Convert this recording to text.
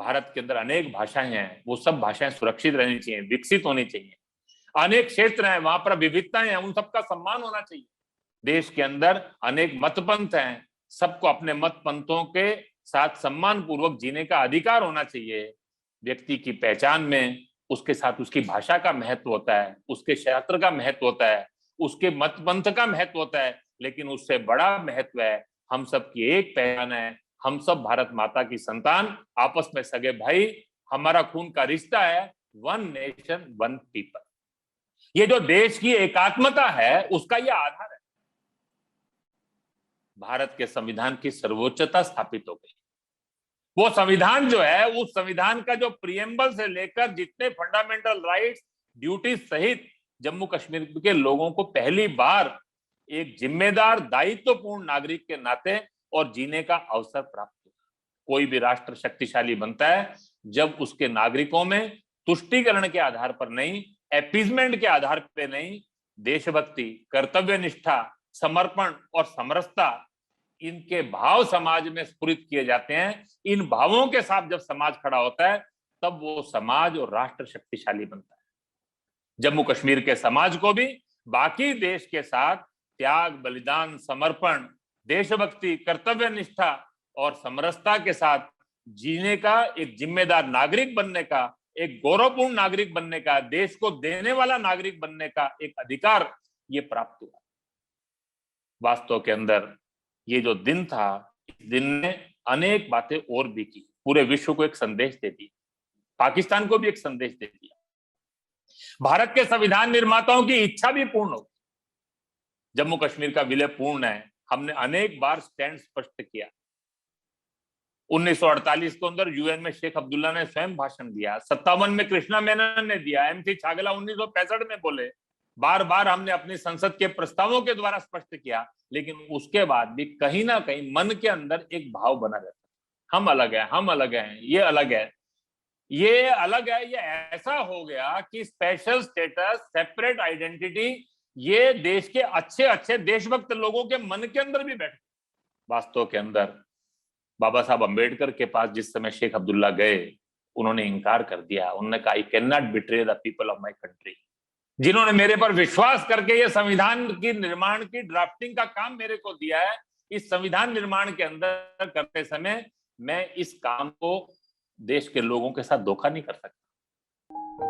भारत के अंदर अनेक भाषाएं हैं, वो सब भाषाएं सुरक्षित रहनी चाहिए, विकसित होनी चाहिए। अनेक क्षेत्र हैं, वहां पर विविधताएं हैं, उन सबका सम्मान होना चाहिए। देश के अंदर अनेक मत पंथ हैं, सबको अपने मत पंथों के साथ सम्मान पूर्वक जीने का अधिकार होना चाहिए। व्यक्ति की पहचान में उसके साथ उसकी भाषा का महत्व होता है, उसके क्षेत्र का महत्व होता है, उसके मत पंथ का महत्व होता है, लेकिन उससे बड़ा महत्व है हम सब की एक पहचान है, हम सब भारत माता की संतान, आपस में सगे भाई, हमारा खून का रिश्ता है, वन नेशन वन पीपल। ये जो देश की एकात्मता है उसका ये आधार है। भारत के संविधान की सर्वोच्चता स्थापित हो गई। वो संविधान जो है, उस संविधान का जो प्रियम्बल से लेकर जितने फंडामेंटल राइट्स, ड्यूटी सहित जम्मू कश्मीर के लोगों को पहली बार एक जिम्मेदार दायित्वपूर्ण नागरिक के नाते और जीने का अवसर प्राप्त हुआ। कोई भी राष्ट्र शक्तिशाली बनता है जब उसके नागरिकों में तुष्टीकरण के आधार पर नहीं, एपीजमेंट के आधार पर नहीं, देशभक्ति, कर्तव्य निष्ठा, समर्पण और समरसता, इनके भाव समाज में स्फुरित किए जाते हैं। इन भावों के साथ जब समाज खड़ा होता है तब वो समाज और राष्ट्र शक्तिशाली बनता है। जम्मू कश्मीर के समाज को भी बाकी देश के साथ त्याग, बलिदान, समर्पण, देशभक्ति, कर्तव्य निष्ठा और समरसता के साथ जीने का, एक जिम्मेदार नागरिक बनने का, एक गौरवपूर्ण नागरिक बनने का, देश को देने वाला नागरिक बनने का एक अधिकार ये प्राप्त हुआ। वास्तव के अंदर ये जो दिन था, इस दिन ने अनेक बातें और भी की, पूरे विश्व को एक संदेश दे दिया, पाकिस्तान को भी एक संदेश दे दिया। भारत के संविधान निर्माताओं की इच्छा भी पूर्ण हो। जम्मू कश्मीर का विलय पूर्ण है, हमने अनेक बार स्टैंड स्पष्ट किया। 1948 के अंदर यूएन में शेख अब्दुल्ला ने स्वयं भाषण दिया, 57 में कृष्णा मेनन ने दिया, एमसी छागला 1965 में बोले, बार बार हमने अपनी संसद के प्रस्तावों के द्वारा स्पष्ट किया, लेकिन उसके बाद भी कहीं ना कहीं मन के अंदर एक भाव बना रहता है, हम अलग हैं, हम अलग हैं, ये अलग है, ये अलग है। ये ऐसा हो गया कि स्पेशल स्टेटस, सेपरेट आइडेंटिटी, ये देश के अच्छे अच्छे देशभक्त लोगों के मन के अंदर भी बैठ। वास्तव के अंदर बाबा साहब अंबेडकर के पास जिस समय शेख अब्दुल्ला गए, उन्होंने इंकार कर दिया। उन्होंने कहा, I can not betray the people of my country. जिन्होंने मेरे पर विश्वास करके ये संविधान की निर्माण की ड्राफ्टिंग का काम मेरे को दिया है, इस संविधान निर्माण के अंदर करते समय मैं इस काम को देश के लोगों के साथ धोखा नहीं कर सकता।